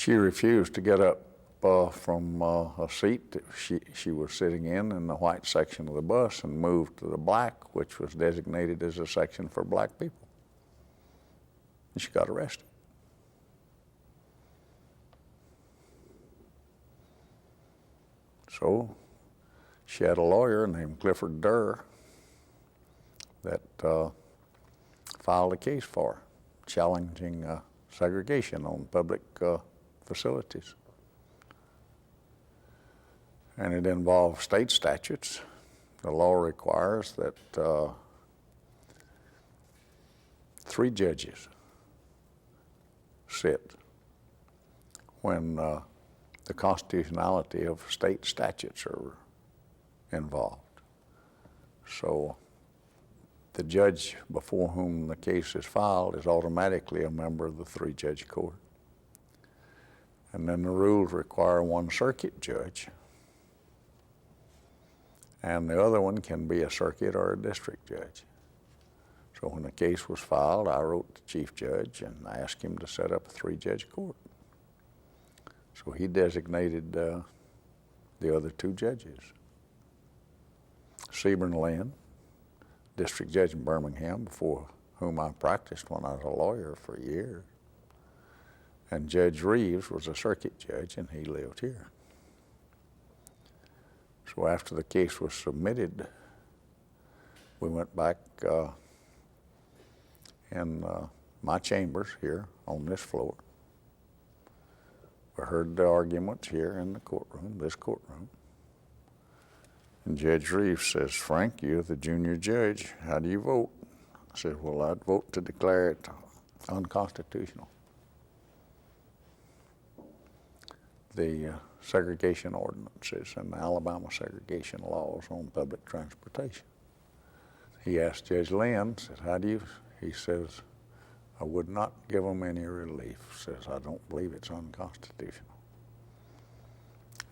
She refused to get up from a seat that she was sitting in the white section of the bus, and moved to the black, which was designated as a section for black people. And she got arrested. So she had a lawyer named Clifford Durr that filed a case for her, challenging segregation on public facilities. And it involves state statutes. The law requires that 3 judges sit when the constitutionality of state statutes are involved. So the judge before whom the case is filed is automatically a member of the 3-judge court. And then the rules require 1 circuit judge, and the other one can be a circuit or a district judge. So when the case was filed, I wrote the chief judge and asked him to set up a 3-judge court. So he designated the other 2 judges. Sebring Lynn, district judge in Birmingham, before whom I practiced when I was a lawyer for years. And Judge Reeves was a circuit judge, and he lived here. So after the case was submitted, we went back in my chambers here on this floor. We heard the arguments here in the courtroom, this courtroom. And Judge Reeves says, "Frank, you're the junior judge. How do you vote?" I said, "Well, I'd vote to declare it unconstitutional." The segregation ordinances and the Alabama segregation laws on public transportation. He asked Judge Lynn, said, "How do you?" He says, "I would not give them any relief." Says, "I don't believe it's unconstitutional."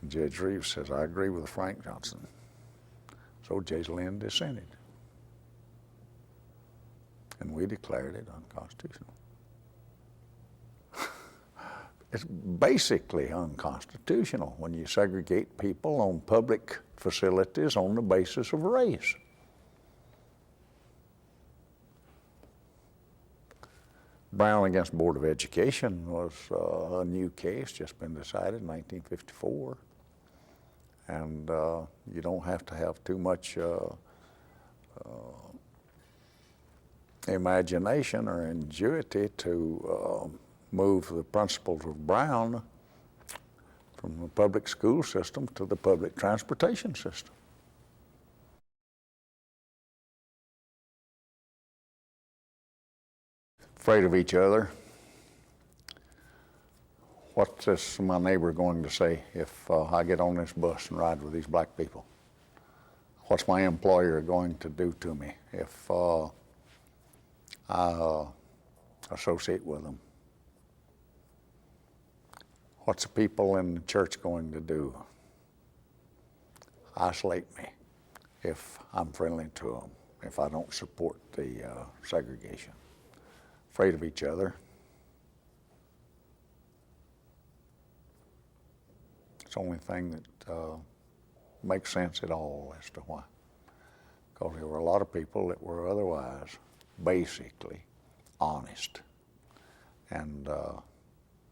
And Judge Reeves says, "I agree with Frank Johnson." So Judge Lynn dissented, and we declared it unconstitutional. It's basically unconstitutional when you segregate people on public facilities on the basis of race. Brown against Board of Education was a new case, just been decided in 1954. And you don't have to have too much imagination or ingenuity to move the principles of Brown from the public school system to the public transportation system. Afraid of each other. What's this my neighbor going to say if I get on this bus and ride with these black people? What's my employer going to do to me if I associate with them? What's the people in the church going to do? Isolate me if I'm friendly to them, if I don't support the segregation. Afraid of each other. It's the only thing that makes sense at all as to why. Because there were a lot of people that were otherwise basically honest and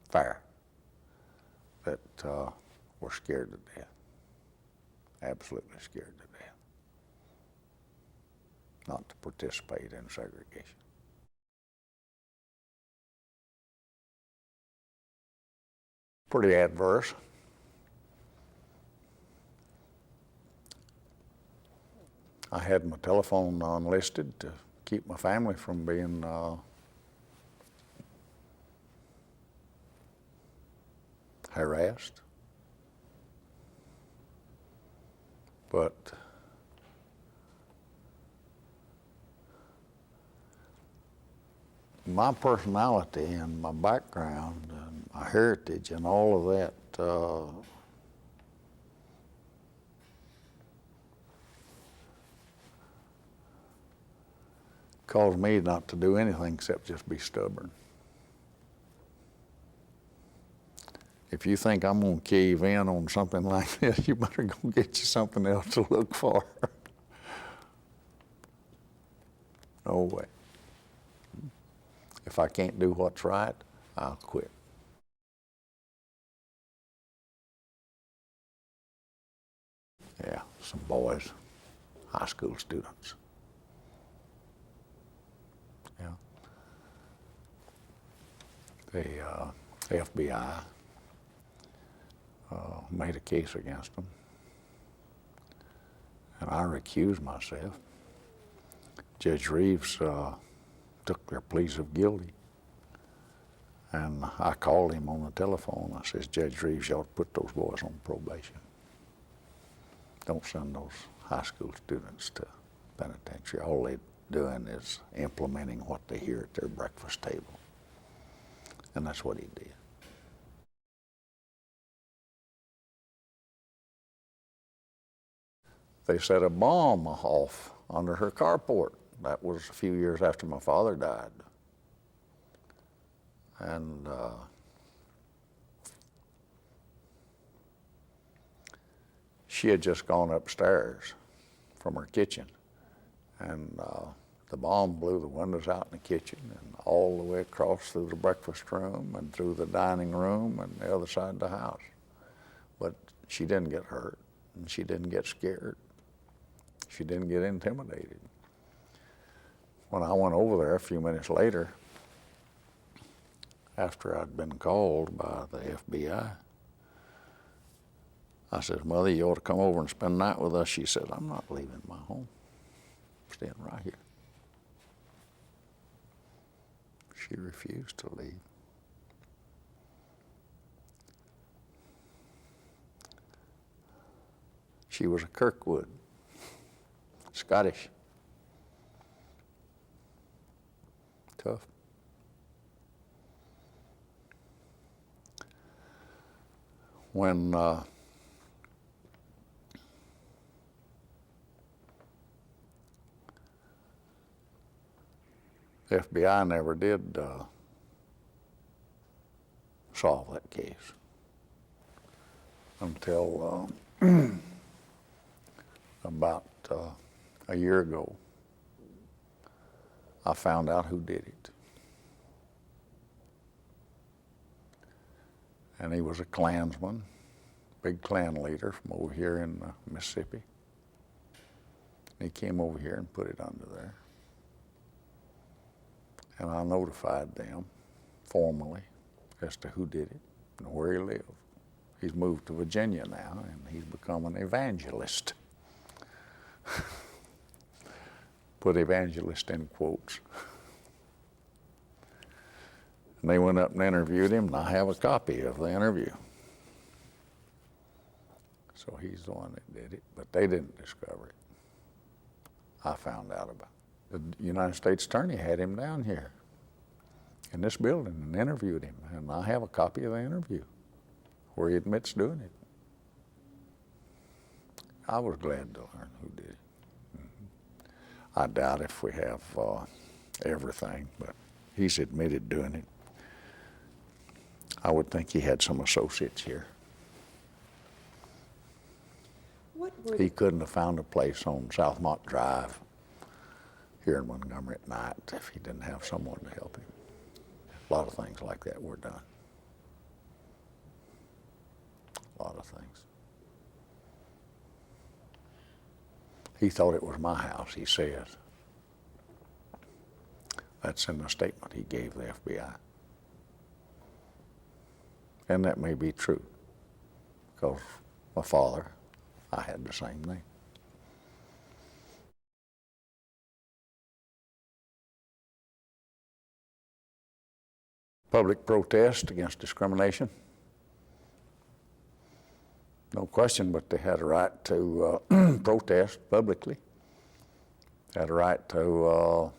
fair that were scared to death, absolutely scared to death, not to participate in segregation. Pretty adverse. I had my telephone unlisted to keep my family from being harassed. But my personality and my background and my heritage and all of that caused me not to do anything except just be stubborn. if you think I'm going to cave in on something like this, you better go get you something else to look for. No way. If I can't do what's right, I'll quit. Yeah, some boys, high school students. Yeah. The FBI made a case against them, and I recused myself. Judge Reeves took their pleas of guilty, and I called him on the telephone. I says, Judge Reeves, you ought to put those boys on probation. Don't send those high school students to penitentiary. All they're doing is implementing what they hear at their breakfast table. And that's what he did. They set a bomb off under her carport. That was a few years after my father died. And she had just gone upstairs from her kitchen, and the bomb blew the windows out in the kitchen and all the way across through the breakfast room and through the dining room and the other side of the house. But she didn't get hurt, and she didn't get scared. She didn't get intimidated. When I went over there a few minutes later, after I'd been called by the FBI, I said, Mother, you ought to come over and spend the night with us. She said, I'm not leaving my home. I'm staying right here. She refused to leave. She was a Kirkwood, Scottish. Tough. When the FBI never did solve that case until about a year ago. I found out who did it. And he was a Klansman, big Klan leader from over here in Mississippi. And he came over here and put it under there. And I notified them formally as to who did it and where he lived. He's moved to Virginia now, and he's become an evangelist. Put evangelist in quotes. And they went up and interviewed him, and I have a copy of the interview. So he's the one that did it, but they didn't discover it. I found out about it. The United States Attorney had him down here in this building and interviewed him, and I have a copy of the interview where he admits doing it. I was glad to learn who did it. I doubt if we have everything, but he's admitted doing it. I would think he had some associates here. He couldn't have found a place on Southmont Drive here in Montgomery at night if he didn't have someone to help him. A lot of things like that were done. A lot of things. He thought it was my house, he says. That's in the statement he gave the FBI. And that may be true, because my father, I had the same name. Public protest against discrimination. No question, but they had a right to protest publicly. Had a right to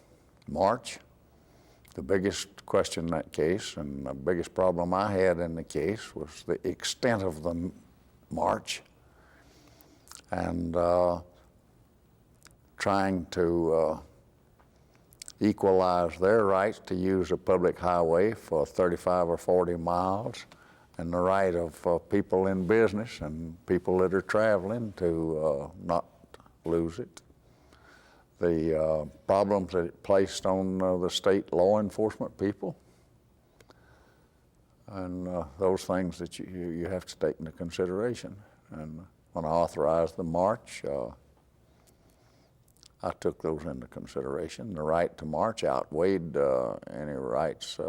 march. The biggest question in that case, and the biggest problem I had in the case, was the extent of the march and trying to equalize their rights to use a public highway for 35 or 40 miles and the right of people in business and people that are traveling to not lose it. The problems that it placed on the state law enforcement people, and those things that you have to take into consideration. And when I authorized the march, I took those into consideration. The right to march outweighed any rights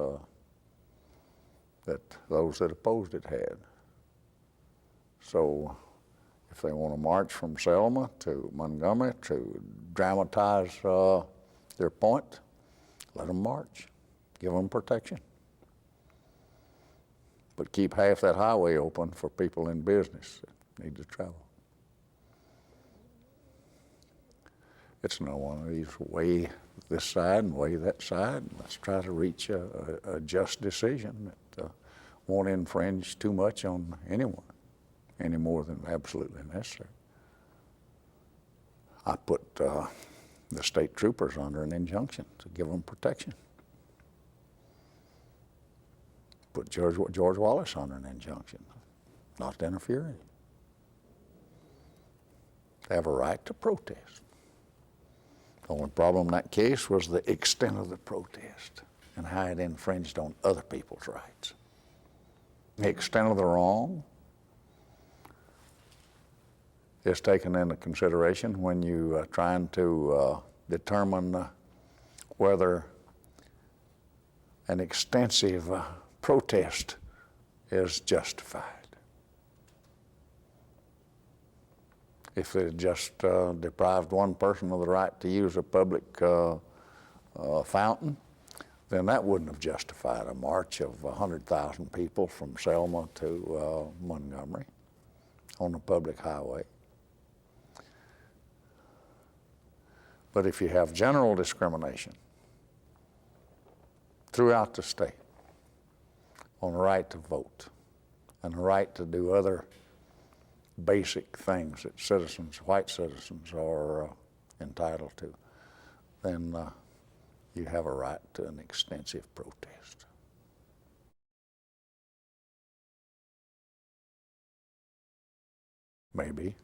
that those that opposed it had. So if they want to march from Selma to Montgomery to dramatize their point, let them march. Give them protection. But keep half that highway open for people in business that need to travel. It's not one of these weigh this side and weigh that side. Let's try to reach a just decision that won't infringe too much on anyone, any more than absolutely necessary. I put the state troopers under an injunction to give them protection. Put George Wallace under an injunction not to interfere. They have a right to protest. The only problem in that case was the extent of the protest and how it infringed on other people's rights. The extent of the wrong is taken into consideration when you are trying to determine whether an extensive protest is justified. If it just deprived one person of the right to use a public fountain, then that wouldn't have justified a march of 100,000 people from Selma to Montgomery on a public highway. But if you have general discrimination throughout the state on the right to vote and the right to do other basic things that citizens, white citizens, are entitled to, then you have a right to an extensive protest. Maybe.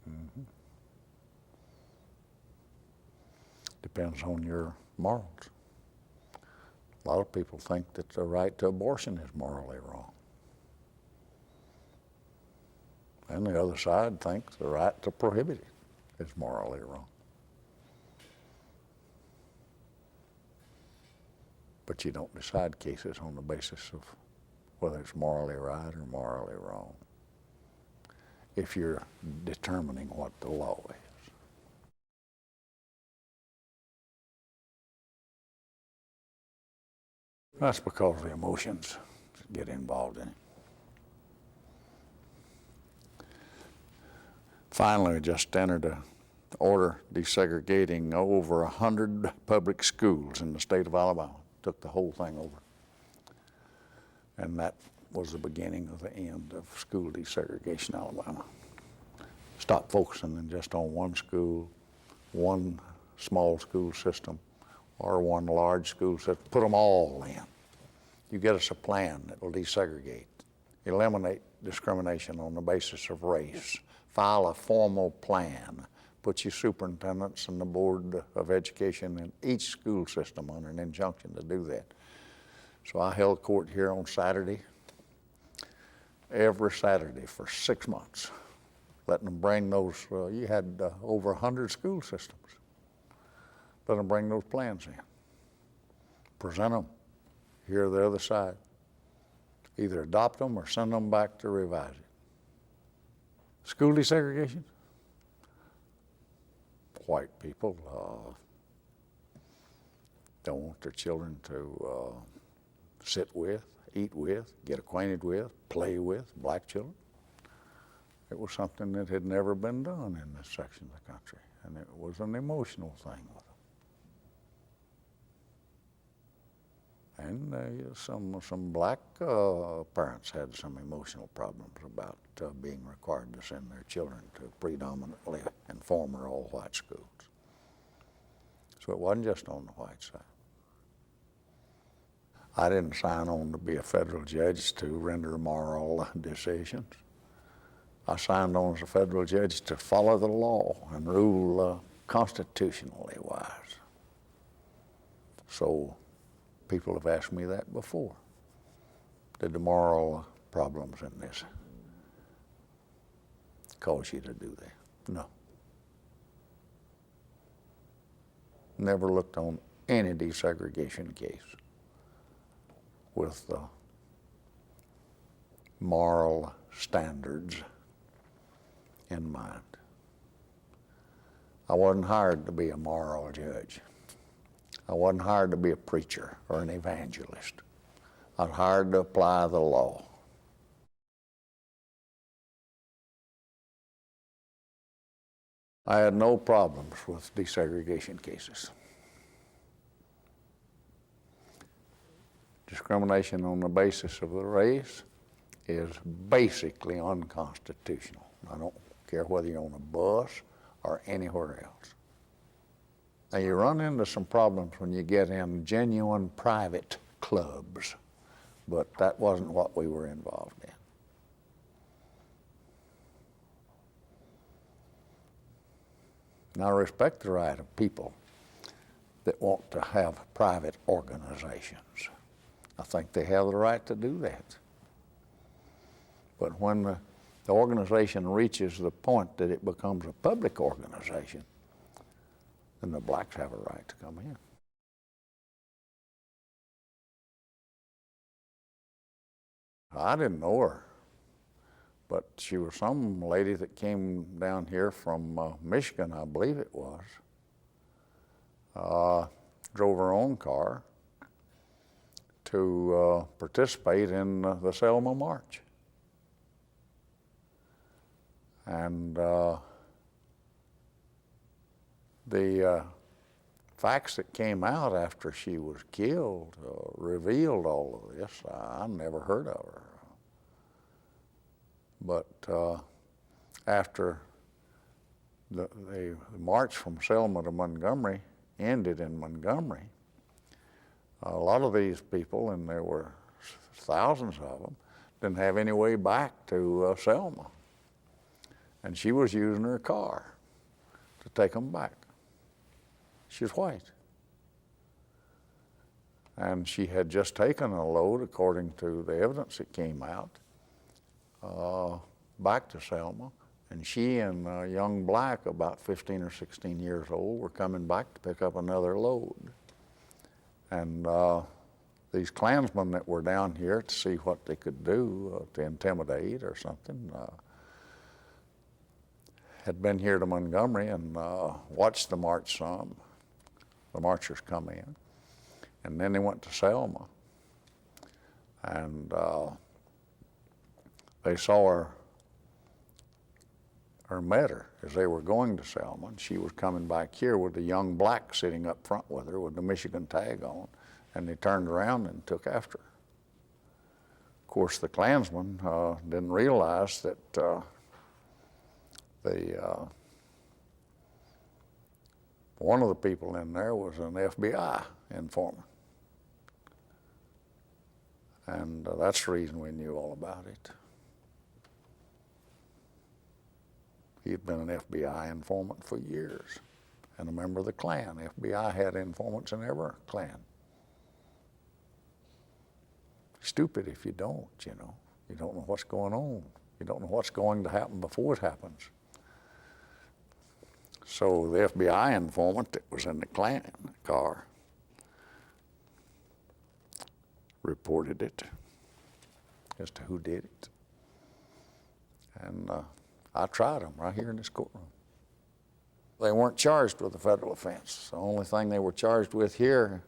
Mm-hmm. Depends on your morals. A lot of people think that the right to abortion is morally wrong. And the other side thinks the right to prohibit it is morally wrong. But you don't decide cases on the basis of whether it's morally right or morally wrong if you're determining what the law is. That's because the emotions get involved in it. Finally, we just entered an order desegregating over 100 public schools in the state of Alabama. Took the whole thing over. And that was the beginning of the end of school desegregation in Alabama. Stop focusing just on one school, one small school system, or one large school system. Put them all in. You get us a plan that will desegregate, eliminate discrimination on the basis of race, file a formal plan, put your superintendents and the Board of Education in each school system under an injunction to do that. So I held court here on Saturday, every Saturday for 6 months, letting them bring those, you had over 100 school systems. Let them bring those plans in, present them, hear the other side, either adopt them or send them back to revise it. School desegregation? White people don't want their children to sit with, eat with, get acquainted with, play with black children. It was something that had never been done in this section of the country, and it was an emotional thing with them. And some black parents had some emotional problems about being required to send their children to predominantly and former all-white schools. So it wasn't just on the white side. I didn't sign on to be a federal judge to render moral decisions. I signed on as a federal judge to follow the law and rule constitutionally wise. So people have asked me that before. Did the moral problems in this cause you to do that? No. Never looked on any desegregation case with moral standards in mind. I wasn't hired to be a moral judge. I wasn't hired to be a preacher or an evangelist. I was hired to apply the law. I had no problems with desegregation cases. Discrimination on the basis of the race is basically unconstitutional. I don't care whether you're on a bus or anywhere else. Now, you run into some problems when you get in genuine private clubs, but that wasn't what we were involved in. And I respect the right of people that want to have private organizations. I think they have the right to do that. But when the organization reaches the point that it becomes a public organization, then the blacks have a right to come in. I didn't know her, but she was some lady that came down here from Michigan, I believe it was. Drove her own car to participate in the Selma March. And the facts that came out after she was killed revealed all of this. I never heard of her. But after the march from Selma to Montgomery ended in Montgomery, a lot of these people, and there were thousands of them, didn't have any way back to Selma. And she was using her car to take them back. She was white. And she had just taken a load, according to the evidence that came out, back to Selma. And she and a young black, about 15 or 16 years old, were coming back to pick up another load. And these Klansmen that were down here to see what they could do to intimidate or something, had been here to Montgomery and watched the march some. The marchers come in. And then they went to Selma. And they saw her or met her as they were going to Selma. And she was coming back here with a young black sitting up front with her with the Michigan tag on. And they turned around and took after her. Of course, the Klansmen didn't realize that one of the people in there was an FBI informant. And that's the reason we knew all about it. He'd been an FBI informant for years and a member of the Klan. FBI had informants in every Klan. Stupid if you don't, you know. You don't know what's going on. You don't know what's going to happen before it happens. So the FBI informant that was in the Klan car reported it as to who did it. And I tried them right here in this courtroom. They weren't charged with a federal offense. The only thing they were charged with here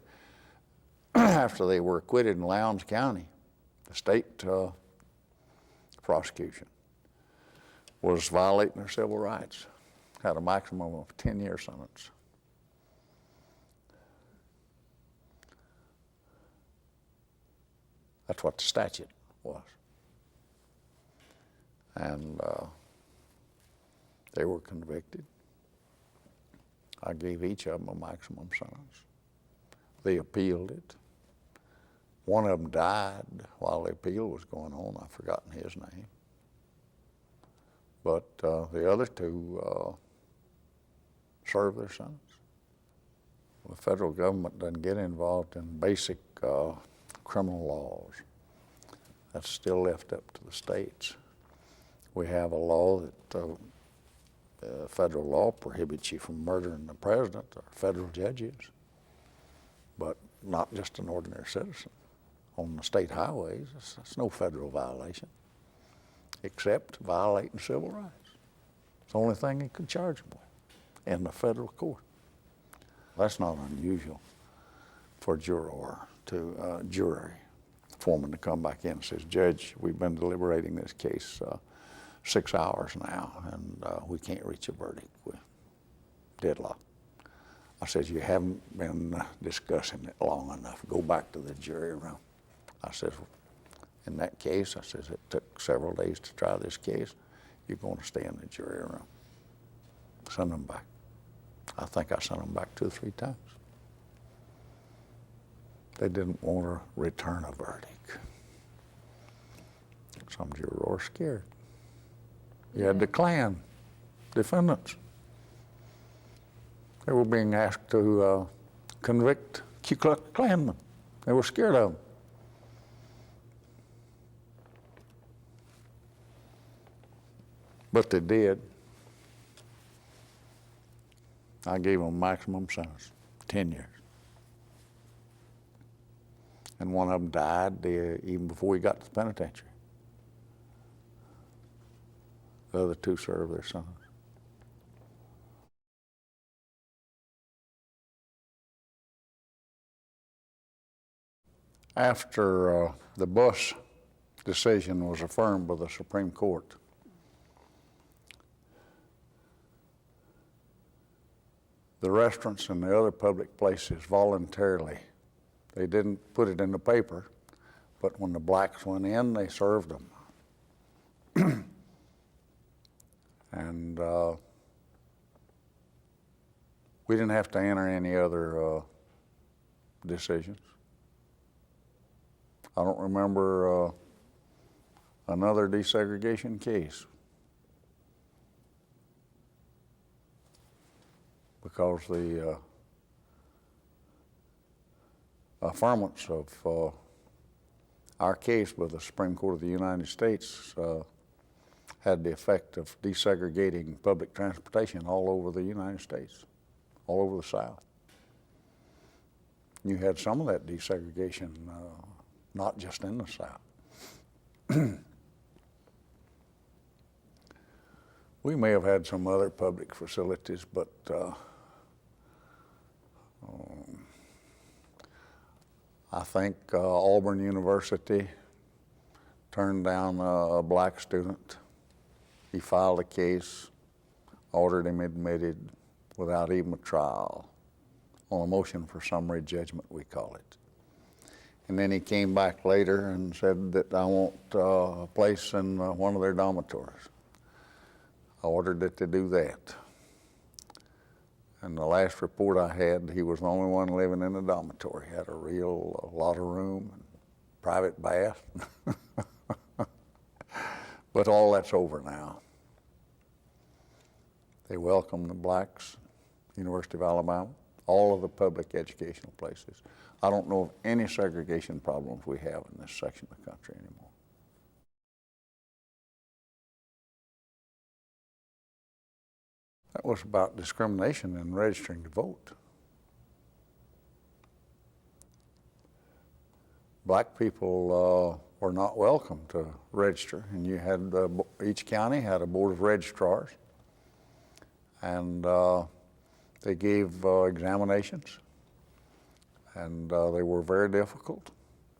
after they were acquitted in Lowndes County, the state prosecution, was violating their civil rights. Had a maximum of 10-year sentence. That's what the statute was. And they were convicted. I gave each of them a maximum sentence. They appealed it. One of them died while the appeal was going on. I've forgotten his name. But the other two served their sentence. The federal government doesn't get involved in basic criminal laws. That's still left up to the states. We have a law that federal law prohibits you from murdering the president or federal judges, but not just an ordinary citizen. On the state highways, it's no federal violation, except violating civil rights. It's the only thing they could charge them with in the federal court. That's not unusual for a jury foreman to come back in and says, "Judge, we've been deliberating this case 6 hours now, and we can't reach a verdict. We're deadlocked." I said, "You haven't been discussing it long enough. Go back to the jury room." I said, "In that case," I said, "it took several days to try this case. You're going to stay in the jury room." Send them back. I think I sent them back 2 or 3 times. They didn't want to return a verdict. Some jurors were scared. You had the Klan defendants. They were being asked to convict Ku Klux Klanmen. They were scared of them. But they did. I gave them a maximum sentence, 10 years. And one of them died even before we got to the penitentiary. The other 2 served their sentence. After the Bush decision was affirmed by the Supreme Court, the restaurants and the other public places voluntarily, they didn't put it in the paper, but when the blacks went in, they served them. And we didn't have to enter any other decisions. I don't remember another desegregation case, because the affirmance of our case by the Supreme Court of the United States had the effect of desegregating public transportation all over the United States, all over the South. You had some of that desegregation not just in the South. We may have had some other public facilities, but I think Auburn University turned down a black student. He filed a case, ordered him admitted without even a trial, on a motion for summary judgment, we call it. And then he came back later and said that I want a place in one of their dormitories. I ordered it to do that. And the last report I had, he was the only one living in the dormitory. He had a lot of room, and private bath. But all that's over now. They welcome the blacks, University of Alabama, all of the public educational places. I don't know of any segregation problems we have in this section of the country anymore. That was about discrimination in registering to vote. Black people were not welcome to register, and you had each county had a board of registrars, and they gave examinations, and they were very difficult.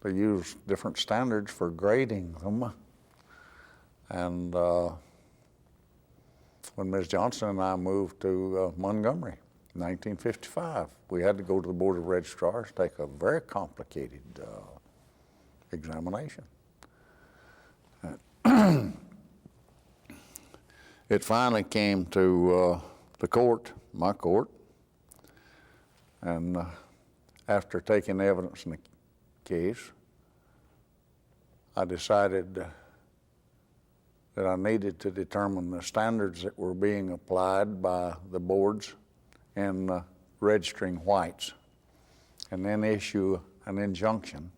They used different standards for grading them, and when Ms. Johnson and I moved to Montgomery in 1955, we had to go to the Board of Registrars, take a very complicated examination. It finally came to the court, my court, and after taking evidence in the case, I decided that I needed to determine the standards that were being applied by the boards in registering whites, and then issue an injunction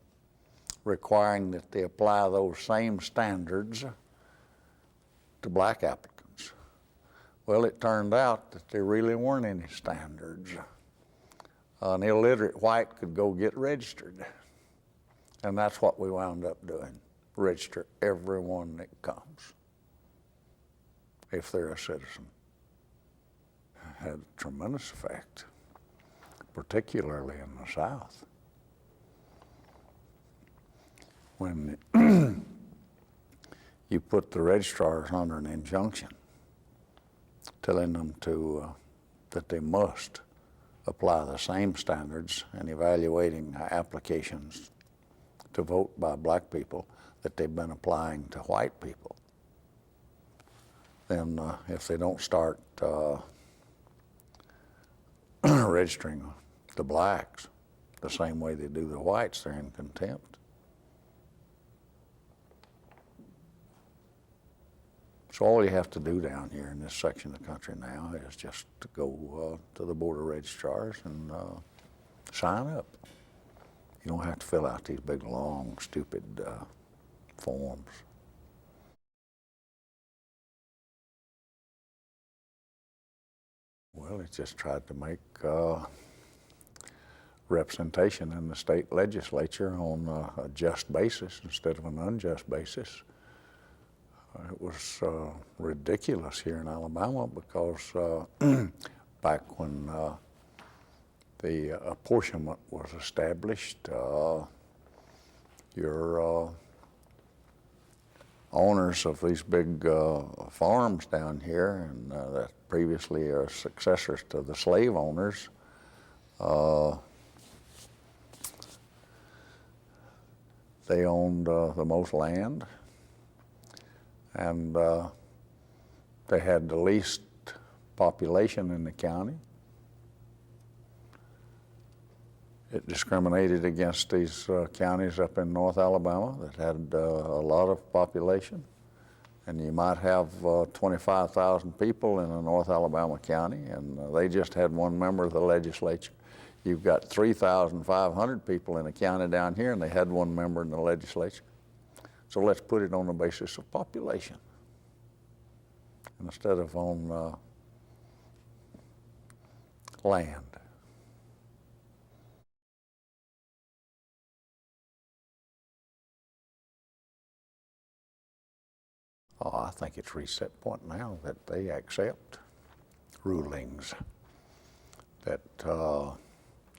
requiring that they apply those same standards to black applicants. Well, it turned out that there really weren't any standards. An illiterate white could go get registered, and that's what we wound up doing, register everyone that comes, if they're a citizen. It had a tremendous effect, particularly in the South. When you put the registrars under an injunction telling them that they must apply the same standards in evaluating applications to vote by black people that they've been applying to white people, then if they don't start registering the blacks the same way they do the whites, they're in contempt. So all you have to do down here in this section of the country now is just to go to the Board of Registrars and sign up. You don't have to fill out these big, long, stupid forms. Well, it just tried to make representation in the state legislature on a just basis instead of an unjust basis. It was ridiculous here in Alabama because back when the apportionment was established, your owners of these big farms down here, and that previously are successors to the slave owners, they owned the most land, and they had the least population in the county. It discriminated against these counties up in North Alabama that had a lot of population. And you might have 25,000 people in a North Alabama county, and they just had one member of the legislature. You've got 3,500 people in a county down here, and they had one member in the legislature. So let's put it on the basis of population instead of on land. Oh, I think it's reset point now that they accept rulings that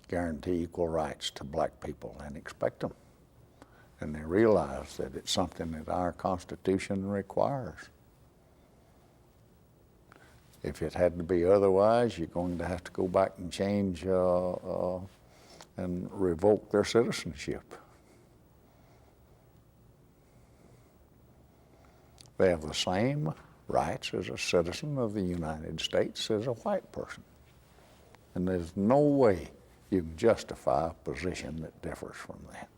guarantee equal rights to black people and expect them. And they realize that it's something that our Constitution requires. If it had to be otherwise, you're going to have to go back and change and revoke their citizenship. They have the same rights as a citizen of the United States as a white person. And there's no way you can justify a position that differs from that.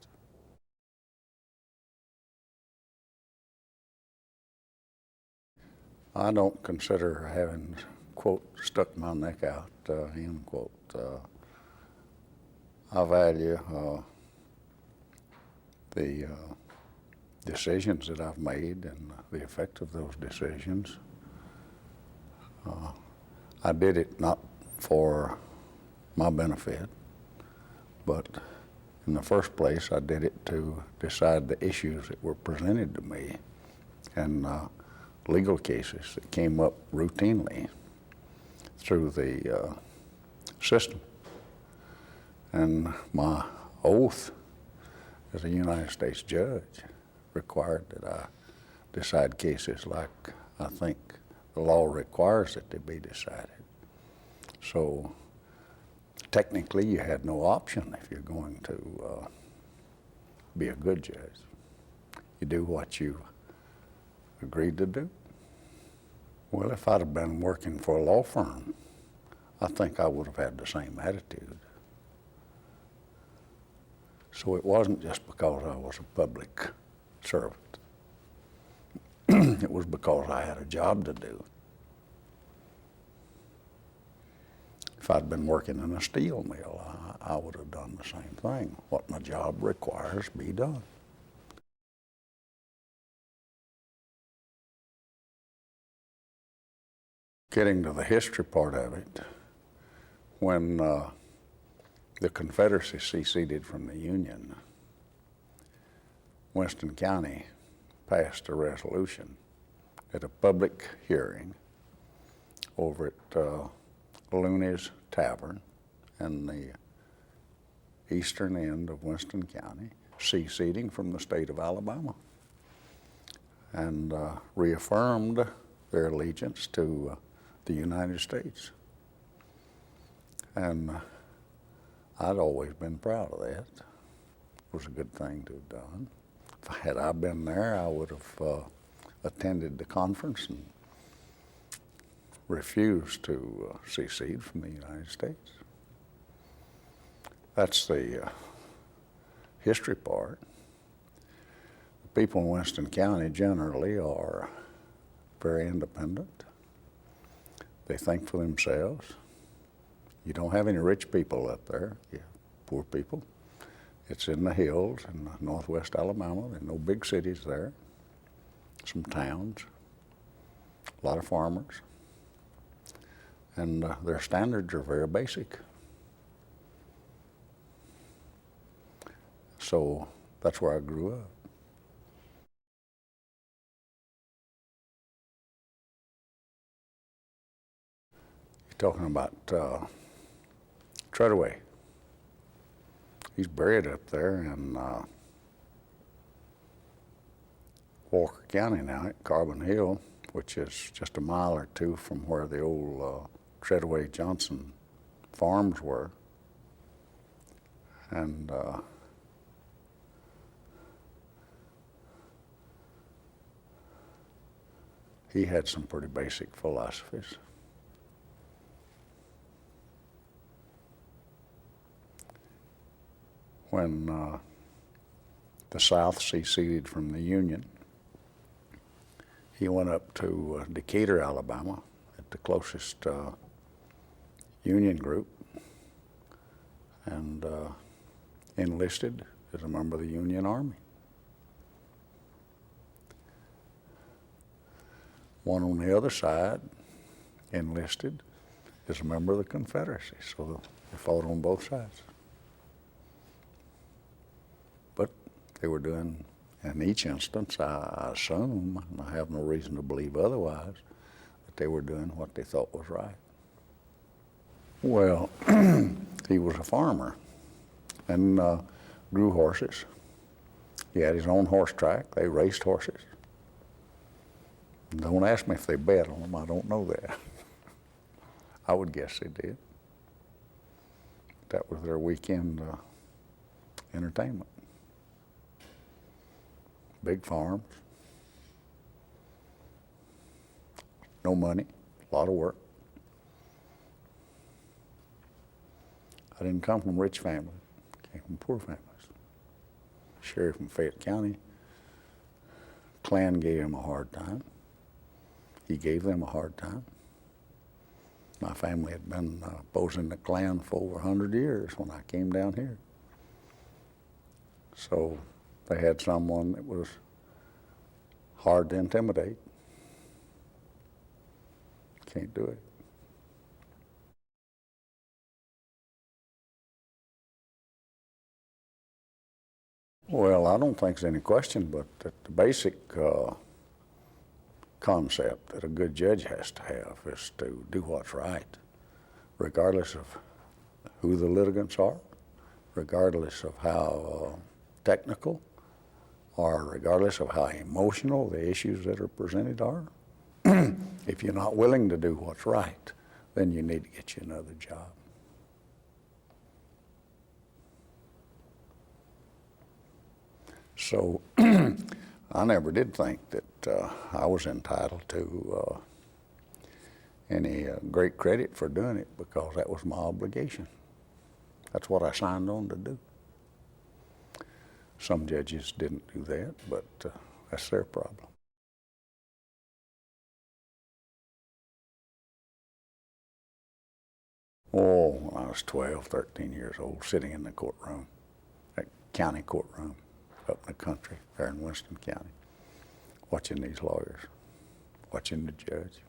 I don't consider having, quote, stuck my neck out, end quote. I value the decisions that I've made and the effect of those decisions. I did it not for my benefit, but in the first place, I did it to decide the issues that were presented to me and legal cases that came up routinely through the system. And my oath as a United States judge required that I decide cases like I think the law requires that they be decided. So technically you had no option if you're going to be a good judge. You do what you agreed to do. Well, if I'd have been working for a law firm, I think I would have had the same attitude. So it wasn't just because I was a public servant. It was because I had a job to do. If I'd been working in a steel mill, I would have done the same thing. What my job requires be done. Getting to the history part of it, when the Confederacy seceded from the Union, Winston County passed a resolution at a public hearing over at Looney's Tavern in the eastern end of Winston County, seceding from the state of Alabama, and reaffirmed their allegiance to the United States. And I'd always been proud of that. It was a good thing to have done. Had I been there, I would have attended the conference and refused to secede from the United States. That's the history part. The people in Winston County generally are very independent. They think for themselves. You don't have any rich people up there. You have poor people. It's in the hills in northwest Alabama. There are no big cities there. Some towns, a lot of farmers. And their standards are very basic. So that's where I grew up. You're talking about Treadway. He's buried up there in Walker County now at Carbon Hill, which is just a mile or two from where the old Treadway Johnson farms were. And he had some pretty basic philosophies. When the South seceded from the Union, he went up to Decatur, Alabama, at the closest Union group, and enlisted as a member of the Union Army. One on the other side enlisted as a member of the Confederacy, so they fought on both sides. But they were doing, in each instance, I assume, and I have no reason to believe otherwise, that they were doing what they thought was right. Well, he was a farmer and grew horses. He had his own horse track. They raced horses. Don't ask me if they bet on them. I don't know that. I would guess they did. That was their weekend entertainment. Big farms. No money. A lot of work. I didn't come from rich families. I came from poor families. Sheriff from Fayette County. Klan gave him a hard time. He gave them a hard time. My family had been opposing the Klan for over 100 years when I came down here. So they had someone that was hard to intimidate. Can't do it. Well, I don't think there's any question but that the basic concept that a good judge has to have is to do what's right, regardless of who the litigants are, regardless of how technical, or regardless of how emotional the issues that are presented are. If you're not willing to do what's right, then you need to get you another job. So I never did think that I was entitled to any great credit for doing it, because that was my obligation. That's what I signed on to do. Some judges didn't do that, but that's their problem. Oh, when I was 12, 13 years old, sitting in the courtroom, that county courtroom up in the country there in Winston County, watching these lawyers, watching the judge.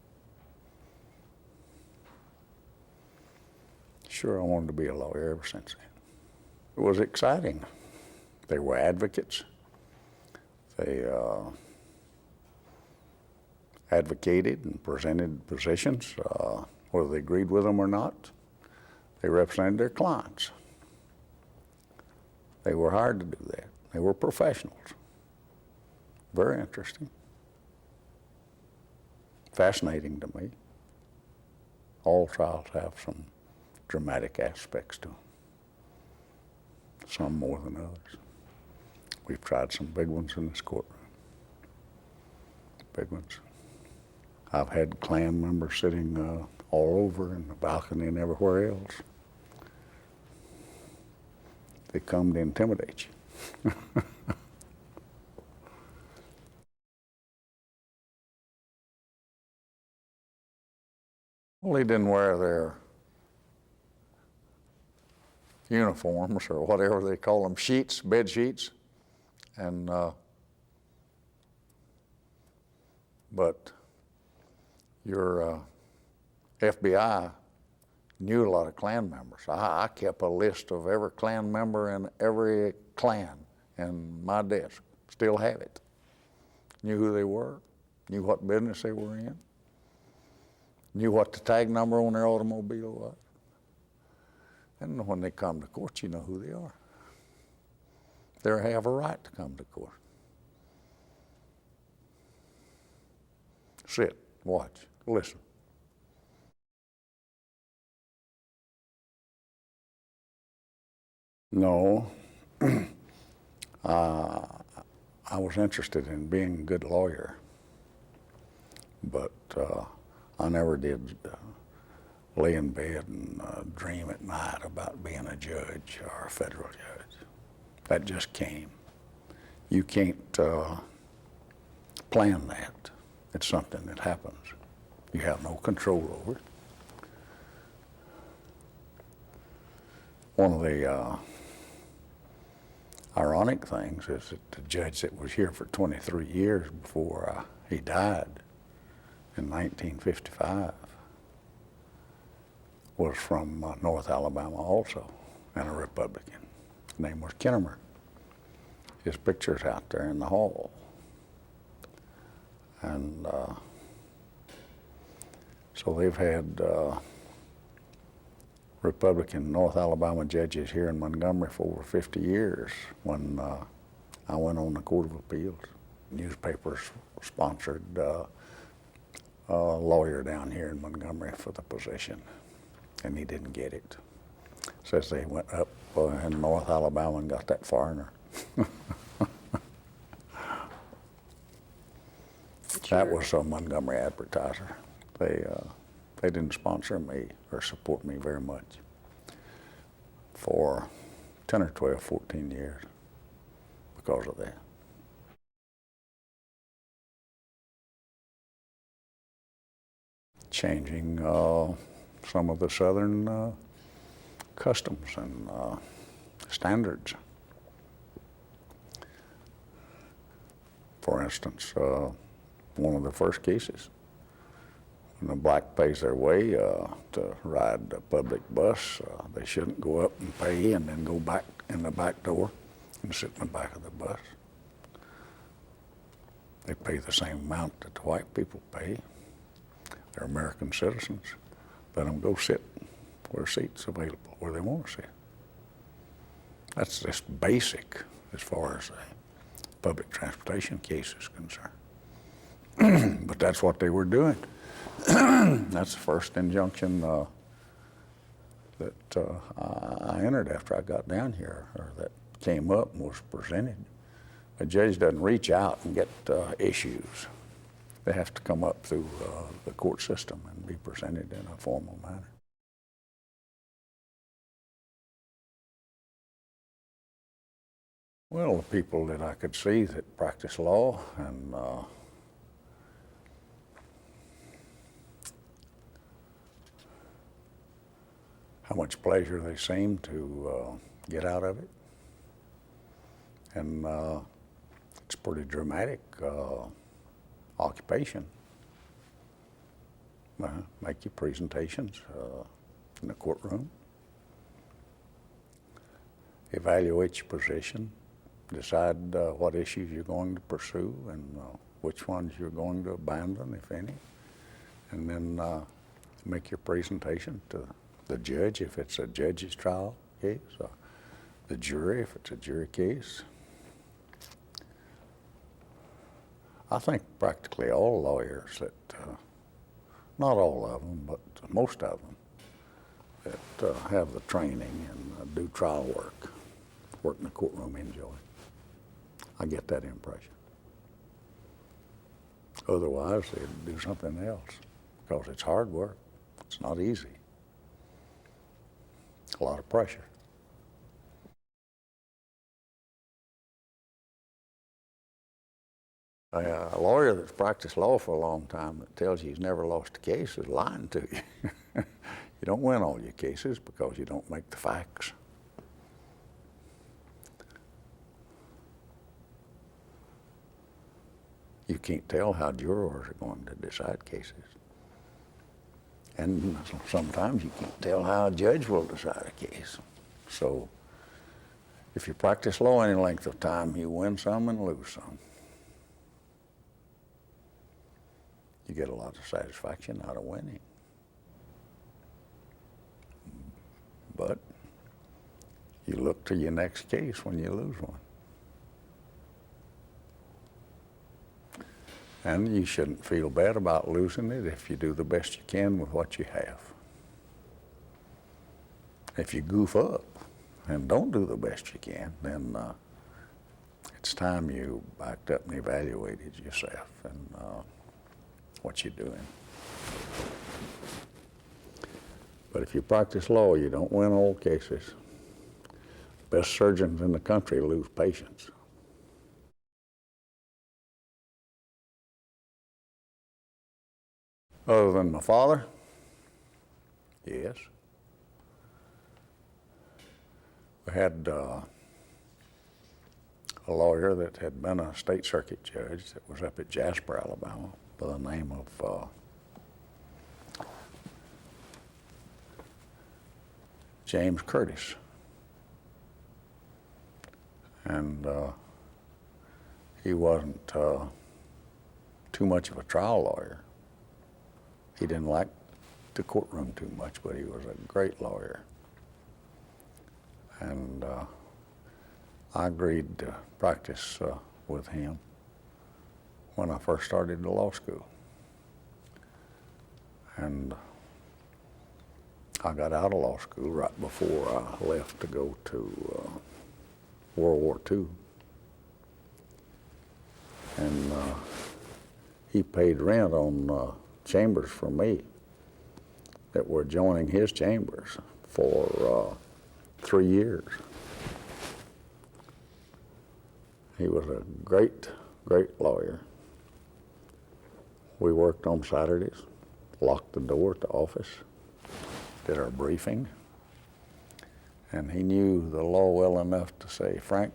Sure, I wanted to be a lawyer ever since then. It was exciting. They were advocates. They advocated and presented positions, whether they agreed with them or not. They represented their clients. They were hired to do that. They were professionals. Very interesting. Fascinating to me. All trials have some dramatic aspects to them, some more than others. We've tried some big ones in this courtroom, big ones. I've had Klan members sitting all over in the balcony and everywhere else. They come to intimidate you. Well, they didn't wear their uniforms or whatever they call them, sheets, bed sheets, and but your FBI knew a lot of Klan members. I kept a list of every Klan member in every Klan in my desk. Still have it. Knew who they were, knew what business they were in, knew what the tag number on their automobile was. And when they come to court, you know who they are. They have a right to come to court. Sit, watch, listen. No. I was interested in being a good lawyer, but I never did lay in bed and dream at night about being a judge or a federal judge. That just came. You can't plan that. It's something that happens. You have no control over it. One of the ironic things is that the judge that was here for 23 years before he died in 1955 was from North Alabama also, and a Republican. His name was Kennemer. His picture's out there in the hall. And so they've had Republican North Alabama judges here in Montgomery for over 50 years. When I went on the Court of Appeals, newspapers sponsored a lawyer down here in Montgomery for the position, and he didn't get it. Says they went up in North Alabama and got that foreigner. That was a Montgomery advertiser. They didn't sponsor me or support me very much for 10 or 12, 14 years because of that. Changing some of the Southern customs and standards. For instance, one of the first cases, when a black pays their way to ride a public bus, they shouldn't go up and pay and then go back in the back door and sit in the back of the bus. They pay the same amount that the white people pay. They're American citizens. Let them go sit where seats available, where they want to sit. That's just basic as far as a public transportation case is concerned. But that's what they were doing. That's the first injunction that I entered after I got down here, or that came up and was presented. A judge doesn't reach out and get issues. They have to come up through the court system and be presented in a formal manner. Well, the people that I could see that practice law and how much pleasure they seem to get out of it. And it's a pretty dramatic occupation. Make your presentations in the courtroom, evaluate your position, decide what issues you're going to pursue and which ones you're going to abandon, if any, and then make your presentation to the judge if it's a judge's trial case, or the jury if it's a jury case. I think practically all lawyers that, not all of them, but most of them, that have the training and do trial work in the courtroom enjoy. I get that impression. Otherwise, they'd do something else because it's hard work. It's not easy. A lot of pressure. A lawyer that's practiced law for a long time that tells you he's never lost a case is lying to you. You don't win all your cases because you don't make the facts. You can't tell how jurors are going to decide cases. And sometimes you can't tell how a judge will decide a case. So if you practice law any length of time, you win some and lose some. You get a lot of satisfaction out of winning. But you look to your next case when you lose one. And you shouldn't feel bad about losing it if you do the best you can with what you have. If you goof up and don't do the best you can, then it's time you backed up and evaluated yourself and what you're doing. But if you practice law, you don't win all cases. Best surgeons in the country lose patients. Other than my father? Yes. We had a lawyer that had been a state circuit judge that was up at Jasper, Alabama, by the name of James Curtis. And he wasn't too much of a trial lawyer. He didn't like the courtroom too much, but he was a great lawyer. And I agreed to practice with him when I first started the law school. And I got out of law school right before I left to go to World War II. And he paid rent on chambers for me that were adjoining his chambers for 3 years. He was a great, great lawyer. We worked on Saturdays, locked the door at the office, did our briefing, and he knew the law well enough to say, Frank,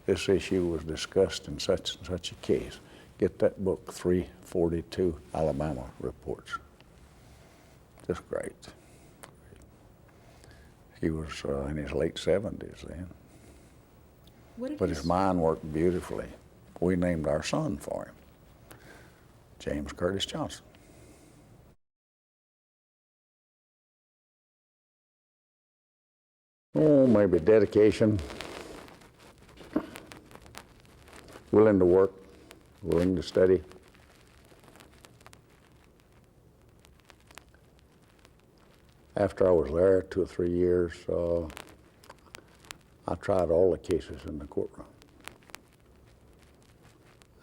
this issue was discussed in such and such a case. Get that book, 342 Alabama Reports. Just great. He was in his late 70s then. But his mind worked beautifully. We named our son for him, James Curtis Johnson. Oh, maybe dedication, willing to work, willing to study. After I was there 2 or 3 years, I tried all the cases in the courtroom.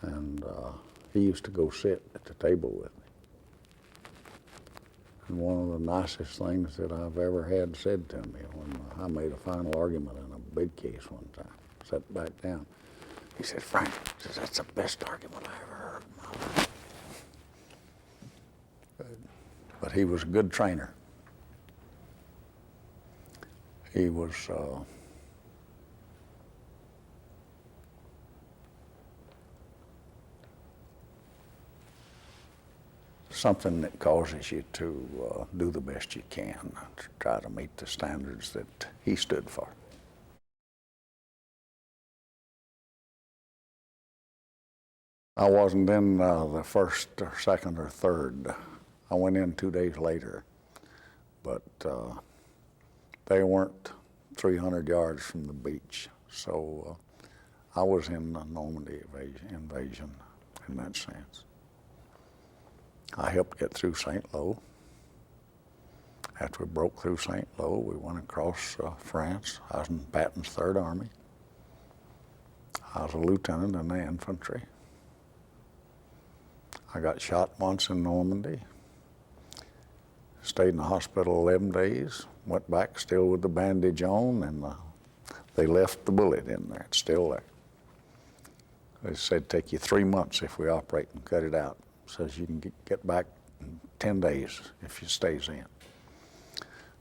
And he used to go sit at the table with me. And one of the nicest things that I've ever had said to me when I made a final argument in a big case one time. sat back down. He said, Frank, he says, that's the best argument I ever heard in my life. But he was a good trainer. He was something that causes you to do the best you can to try to meet the standards that he stood for. I wasn't in the first or second or third. I went in 2 days later, but they weren't 300 yards from the beach. So I was in the Normandy invasion in that sense. I helped get through St. Lo. After we broke through St. Lo, we went across France. I was in Patton's Third Army. I was a lieutenant in the infantry. I got shot once in Normandy. Stayed in the hospital 11 days. Went back still with the bandage on, and they left the bullet in there. It's still there. They said it'd take you 3 months if we operate and cut it out. Says you can get back in 10 days if it stays in.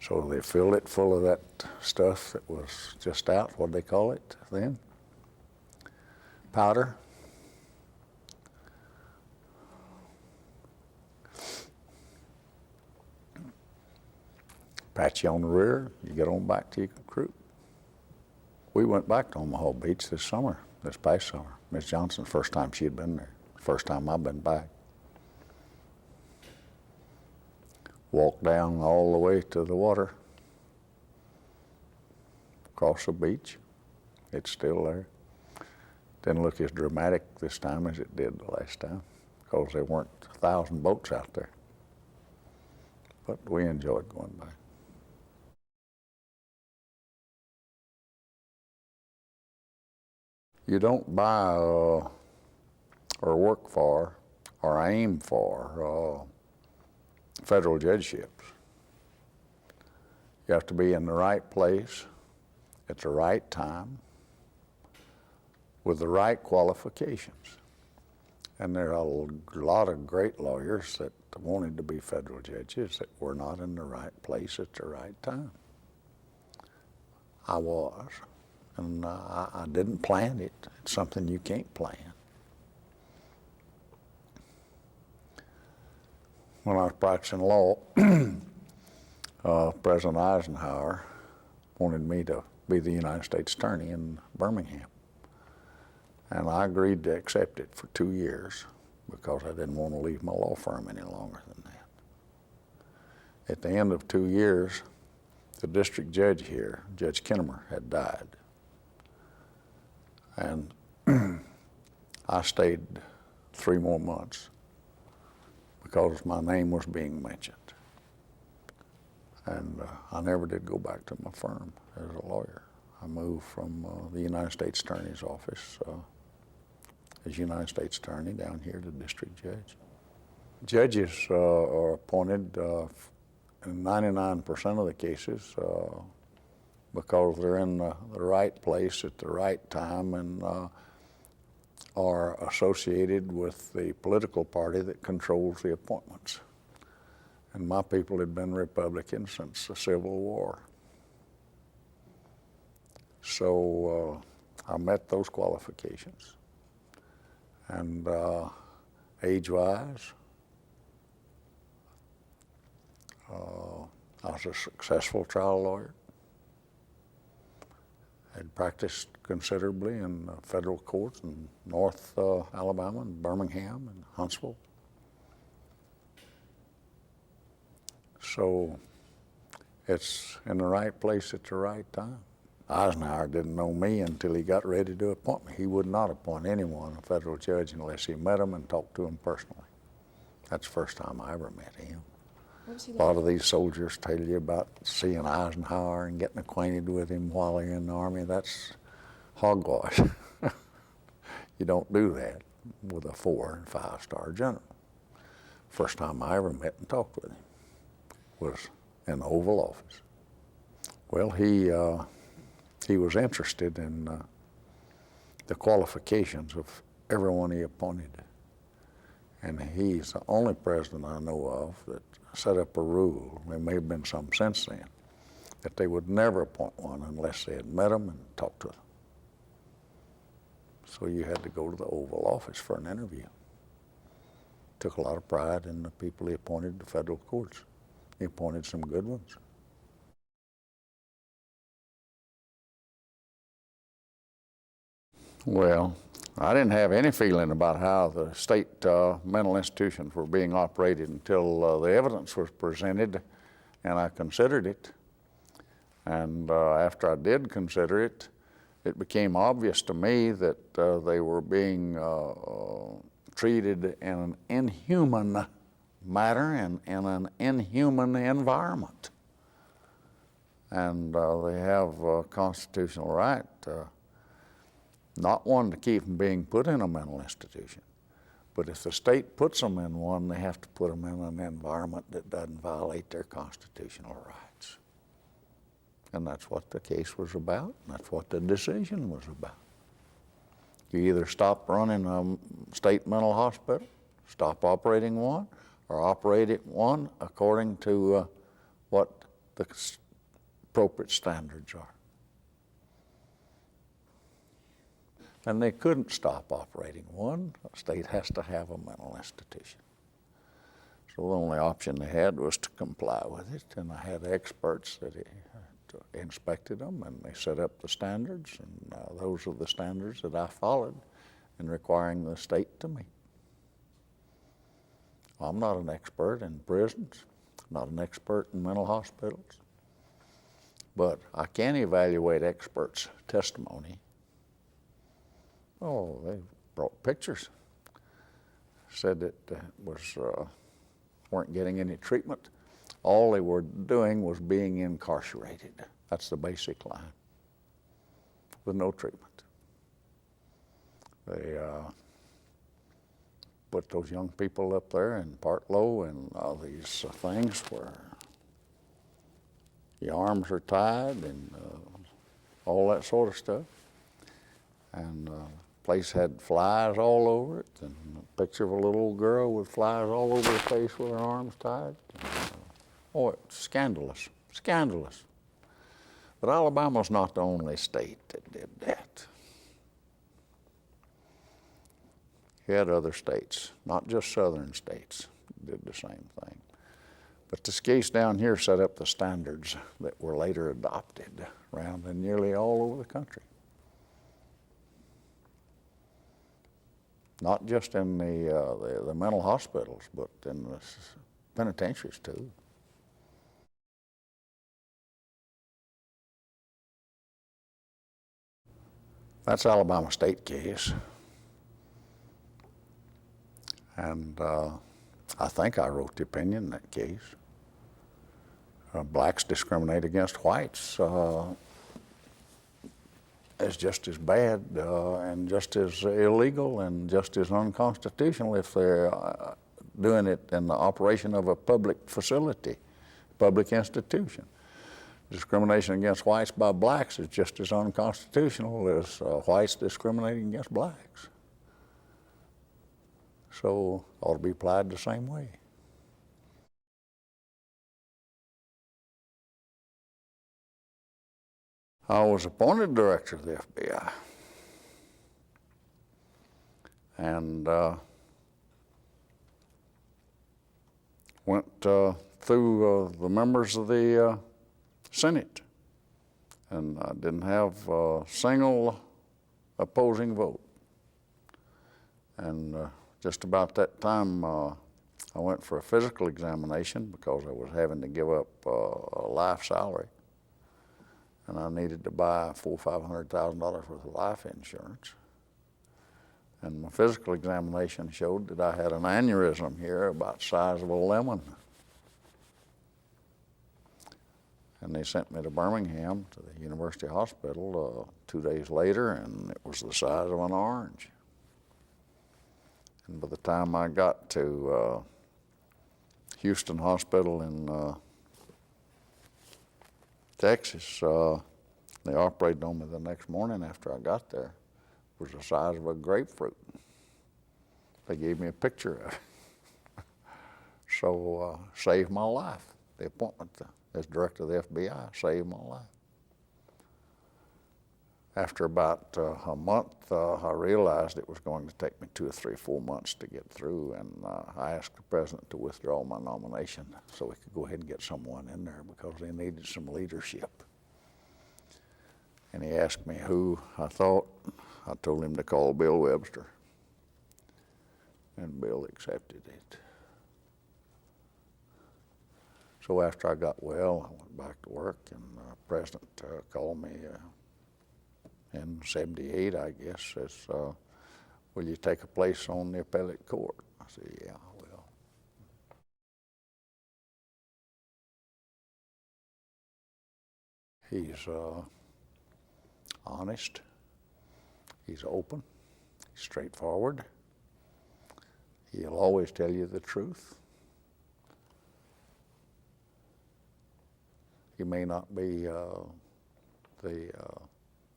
So they filled it full of that stuff that was just out. What'd they call it then? Powder. Pat you on the rear, you get on back to your crew. We went back to Omaha Beach this past summer. Miss Johnson, first time she had been there, first time I've been back. Walked down all the way to the water, across the beach. It's still there. Didn't look as dramatic this time as it did the last time, because there weren't 1,000 boats out there. But we enjoyed going by. You don't buy or work for or aim for federal judgeships. You have to be in the right place at the right time with the right qualifications. And there are a lot of great lawyers that wanted to be federal judges that were not in the right place at the right time. I was, and I didn't plan it. It's something you can't plan. When I was practicing law, President Eisenhower wanted me to be the United States Attorney in Birmingham. And I agreed to accept it for 2 years because I didn't want to leave my law firm any longer than that. At the end of 2 years, the district judge here, Judge Kinnemer, had died. And I stayed 3 more months because my name was being mentioned. And I never did go back to my firm as a lawyer. I moved from the United States Attorney's office as United States Attorney down here to district judge. Judges are appointed in 99% of the cases because they're in the right place at the right time and are associated with the political party that controls the appointments. And my people had been Republican since the Civil War. So I met those qualifications. And age-wise, I was a successful trial lawyer. Had practiced considerably in federal courts in North Alabama and Birmingham and Huntsville. So it's in the right place at the right time. Eisenhower didn't know me until he got ready to appoint me. He would not appoint anyone a federal judge unless he met him and talked to him personally. That's the first time I ever met him. A lot of these soldiers tell you about seeing Eisenhower and getting acquainted with him while they're in the Army. That's hogwash. You don't do that with a 4- and 5-star general. First time I ever met and talked with him was in the Oval Office. Well, he was interested in the qualifications of everyone he appointed. And he's the only president I know of that set up a rule, there may have been some since then, that they would never appoint one unless they had met them and talked to them. So you had to go to the Oval Office for an interview. Took a lot of pride in the people he appointed to federal courts. He appointed some good ones. Well, I didn't have any feeling about how the state mental institutions were being operated until the evidence was presented, and I considered it. And after I did consider it, it became obvious to me that they were being treated in an inhuman manner and in an inhuman environment. And they have a constitutional right, not one to keep them being put in a mental institution, but if the state puts them in one, they have to put them in an environment that doesn't violate their constitutional rights. And that's what the case was about, and that's what the decision was about. You either stop running a state mental hospital, stop operating one, or operate it one according to what the appropriate standards are. And they couldn't stop operating one. The state has to have a mental institution. So the only option they had was to comply with it, and I had experts that inspected them, and they set up the standards, and those are the standards that I followed in requiring the state to meet. I'm not an expert in prisons, not an expert in mental hospitals, but I can evaluate experts' testimony. Oh, they brought pictures, said that weren't getting any treatment. All they were doing was being incarcerated. That's the basic line, with no treatment. They put those young people up there in Part Low and all these things where the arms are tied and all that sort of stuff. And the place had flies all over it, and a picture of a little girl with flies all over her face with her arms tied. Oh, it's scandalous, scandalous. But Alabama's not the only state that did that. You had other states, not just southern states, did the same thing. But this case down here set up the standards that were later adopted around and nearly all over the country. Not just in the mental hospitals, but in the penitentiaries too. That's Alabama state case. And I think I wrote the opinion in that case. Blacks discriminate against whites is just as bad and just as illegal and just as unconstitutional if they're doing it in the operation of a public facility, public institution. Discrimination against whites by blacks is just as unconstitutional as whites discriminating against blacks. So ought to be applied the same way. I was appointed director of the FBI, and went through the members of the Senate, and I didn't have a single opposing vote. And just about that time, I went for a physical examination because I was having to give up a life salary. And I needed to buy $400,000 or $500,000 worth of life insurance. And my physical examination showed that I had an aneurysm here about the size of a lemon. And they sent me to Birmingham to the University Hospital 2 days later, and it was the size of an orange. And by the time I got to Houston Hospital in Texas, they operated on me the next morning after I got there. was the size of a grapefruit. They gave me a picture of it. So saved my life. The appointment as director of the FBI saved my life. After about a month, I realized it was going to take me 2 or 3, 4 months to get through, and I asked the president to withdraw my nomination so we could go ahead and get someone in there because they needed some leadership. And he asked me who I thought. I told him to call Bill Webster, and Bill accepted it. So after I got well, I went back to work, and the president called me in '78, I guess, says, will you take a place on the appellate court? I said, yeah, I will. He's honest, he's open, he's straightforward. He'll always tell you the truth. He may not be the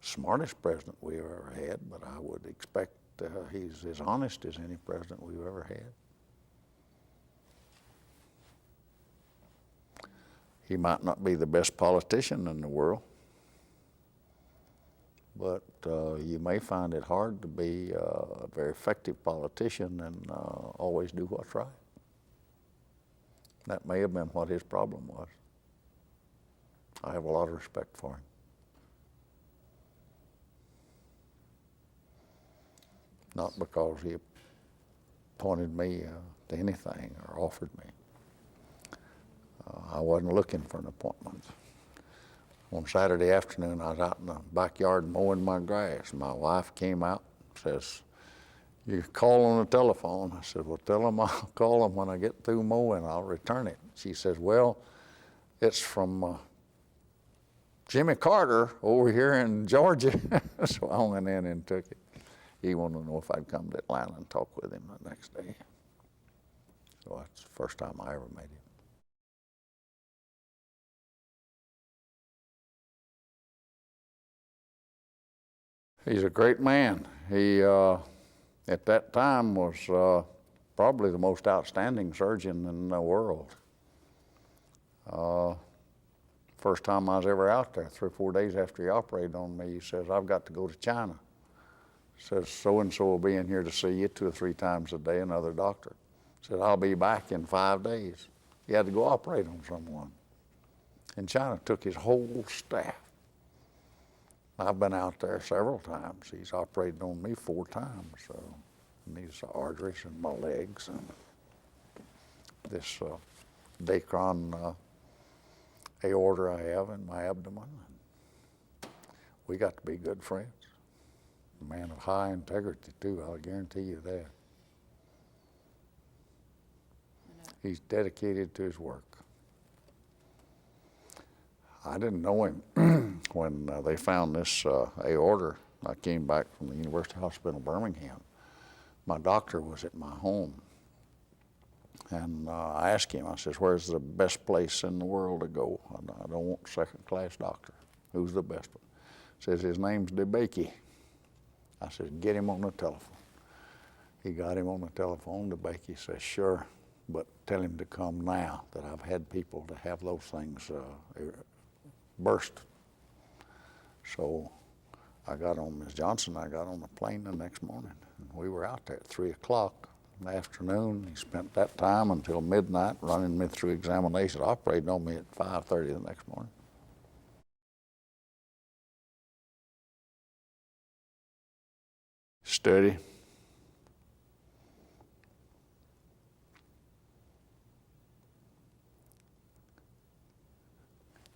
smartest president we've ever had, but I would expect he's as honest as any president we've ever had. He might not be the best politician in the world, but you may find it hard to be a very effective politician and always do what's right. That may have been what his problem was. I have a lot of respect for him. Not because he appointed me to anything or offered me. I wasn't looking for an appointment. On Saturday afternoon, I was out in the backyard mowing my grass. My wife came out and says, you call on the telephone. I said, well, tell them I'll call them when I get through mowing. I'll return it. She says, well, it's from Jimmy Carter over here in Georgia. So I went in and took it. He wanted to know if I'd come to Atlanta and talk with him the next day. So that's the first time I ever met him. He's a great man. He, at that time, was probably the most outstanding surgeon in the world. First time I was ever out there, 3 or 4 days after he operated on me, he says, I've got to go to China. He says, so-and-so will be in here to see you 2 or 3 times a day, another doctor. He said, I'll be back in 5 days. He had to go operate on someone. In China, took his whole staff. I've been out there several times. He's operated on me 4 times. These arteries in my legs and this Dacron aorta I have in my abdomen. We got to be good friends. A man of high integrity too, I'll guarantee you that. He's dedicated to his work. I didn't know him when they found this aorta. I came back from the University Hospital Birmingham. My doctor was at my home. And I asked him, I says, where's the best place in the world to go? I don't want a second-class doctor. Who's the best one? He says, his name's DeBakey. I said, get him on the telephone. He got him on the telephone. DeBakey says, sure, but tell him to come now, that I've had people to have those things burst. So I got on Ms. Johnson, I got on the plane the next morning. And we were out there at 3 o'clock in the afternoon. He spent that time until midnight running me through examination, operating on me at 5:30 the next morning. Steady.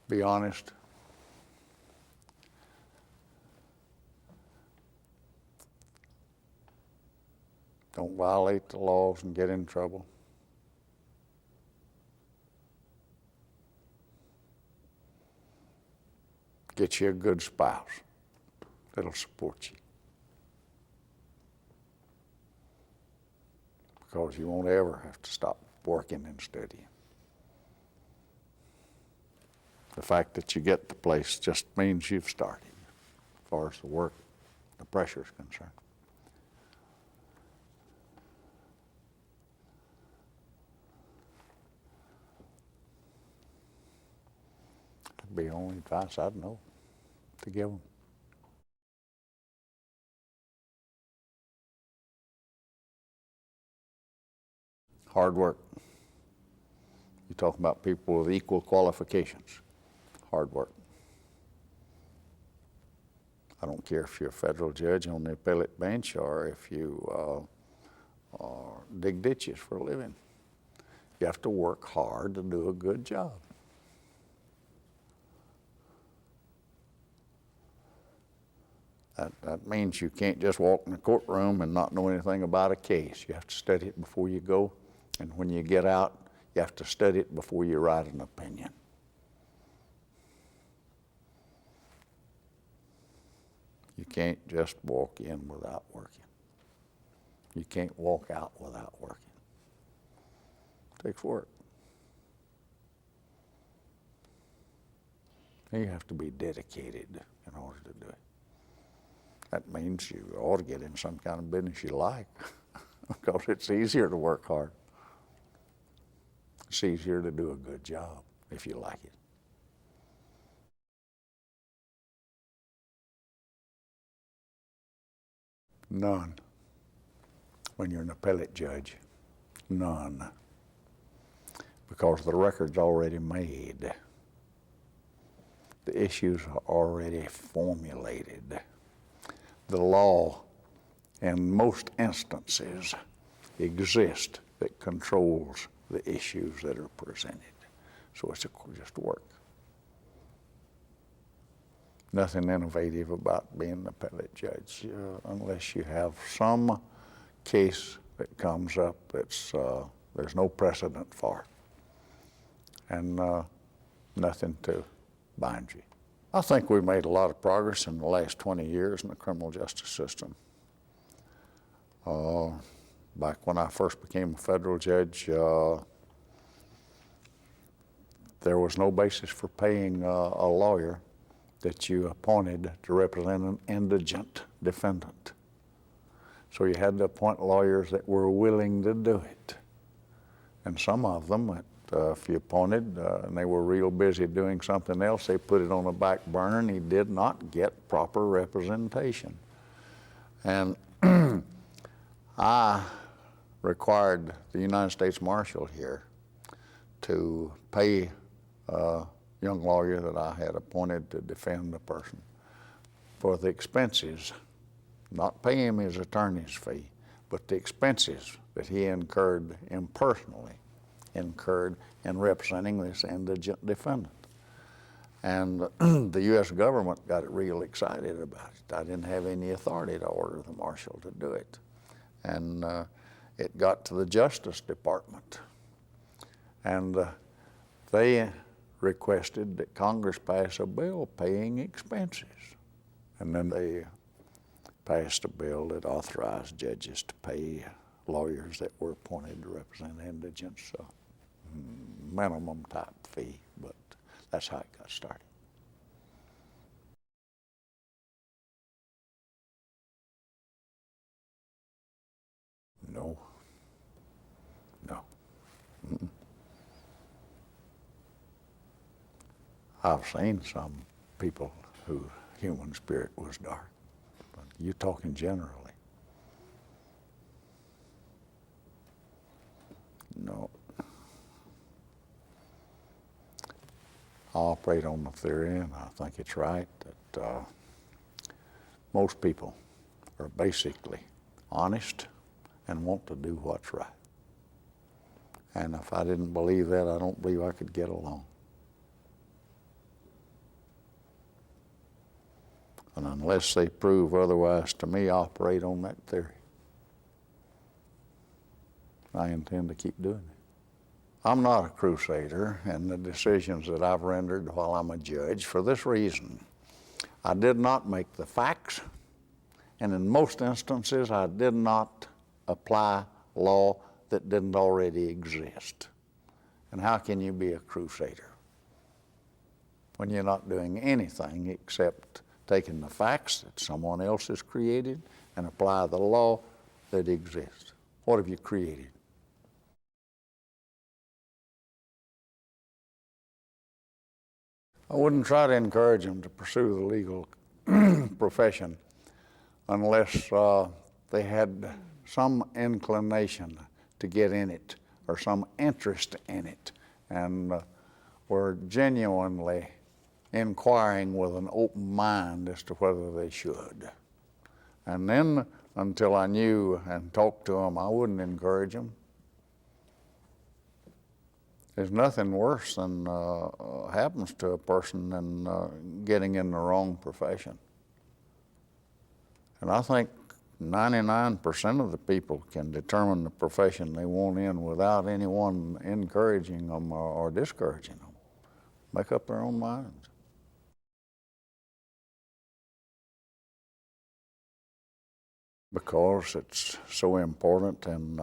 Be honest. Don't violate the laws and get in trouble. Get you a good spouse that'll support you. Because you won't ever have to stop working and studying. The fact that you get the place just means you've started. As far as the work, the pressure is concerned. That'd be the only advice I'd know to give them. Hard work. You talk about people with equal qualifications. Hard work. I don't care if you're a federal judge on the appellate bench or if you dig ditches for a living. You have to work hard to do a good job. That means you can't just walk in the courtroom and not know anything about a case. You have to study it before you go, and when you get out, you have to study it before you write an opinion. You can't just walk in without working. You can't walk out without working. It takes work. And you have to be dedicated in order to do it. That means you ought to get in some kind of business you like because it's easier to work hard. It's easier to do a good job if you like it. None. When you're an appellate judge, none. Because the record's already made. The issues are already formulated. The law, in most instances, exists that controls the issues that are presented. So it's just work. Nothing innovative about being an appellate judge unless you have some case that comes up that's there's no precedent for, and nothing to bind you. I think we've made a lot of progress in the last 20 years in the criminal justice system. Back when I first became a federal judge, there was no basis for paying a lawyer that you appointed to represent an indigent defendant. So you had to appoint lawyers that were willing to do it. And some of them, if you appointed and they were real busy doing something else, they put it on the back burner and he did not get proper representation. And I required the United States Marshal here to pay a young lawyer that I had appointed to defend the person for the expenses, not pay him his attorney's fee, but the expenses that he incurred impersonally incurred in representing this indigent defendant. And the U.S. government got real excited about it. I didn't have any authority to order the marshal to do it. And it got to the Justice Department. And they requested that Congress pass a bill paying expenses. And then they passed a bill that authorized judges to pay lawyers that were appointed to represent indigents a minimum type fee, but that's how it got started. No. Mm-mm. I've seen some people whose human spirit was dark, but you're talking generally. No. I operate on the theory, and I think it's right, that most people are basically honest and want to do what's right. And if I didn't believe that, I don't believe I could get along. And unless they prove otherwise to me, I operate on that theory. I intend to keep doing it. I'm not a crusader in the decisions that I've rendered while I'm a judge for this reason. I did not make the facts, and in most instances, I did not apply law that didn't already exist. And how can you be a crusader when you're not doing anything except taking the facts that someone else has created and apply the law that exists. What have you created? I wouldn't try to encourage them to pursue the legal profession unless they had some inclination to get in it or some interest in it and were genuinely inquiring with an open mind as to whether they should. And then, until I knew and talked to them, I wouldn't encourage them. There's nothing worse than happens to a person than getting in the wrong profession. And I think 99% of the people can determine the profession they want in without anyone encouraging them or discouraging them. Make up their own minds. Because it's so important in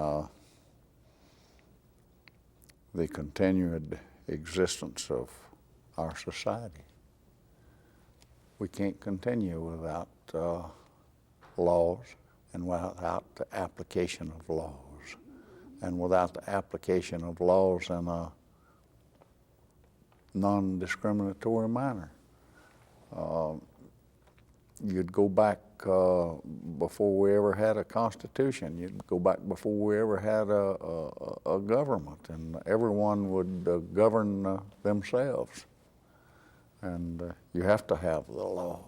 the continued existence of our society. We can't continue without laws and without the application of laws and without the application of laws in a non-discriminatory manner. You'd go back before we ever had a constitution. You'd go back before we ever had a government, and everyone would govern themselves. And you have to have the laws.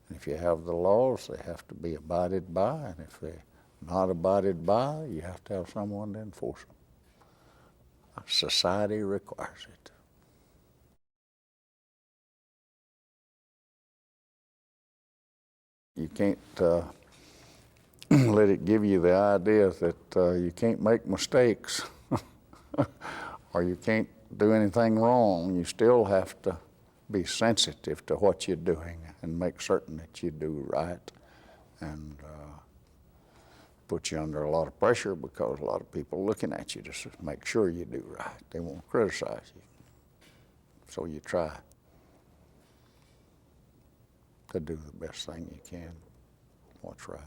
And if you have the laws, they have to be abided by, and if they're not abided by, you have to have someone to enforce them. Society requires it. You can't let it give you the idea that you can't make mistakes or you can't do anything wrong. You still have to be sensitive to what you're doing and make certain that you do right, and put you under a lot of pressure because a lot of people looking at you to make sure you do right. They won't criticize you. So you try to do the best thing you can, what's right.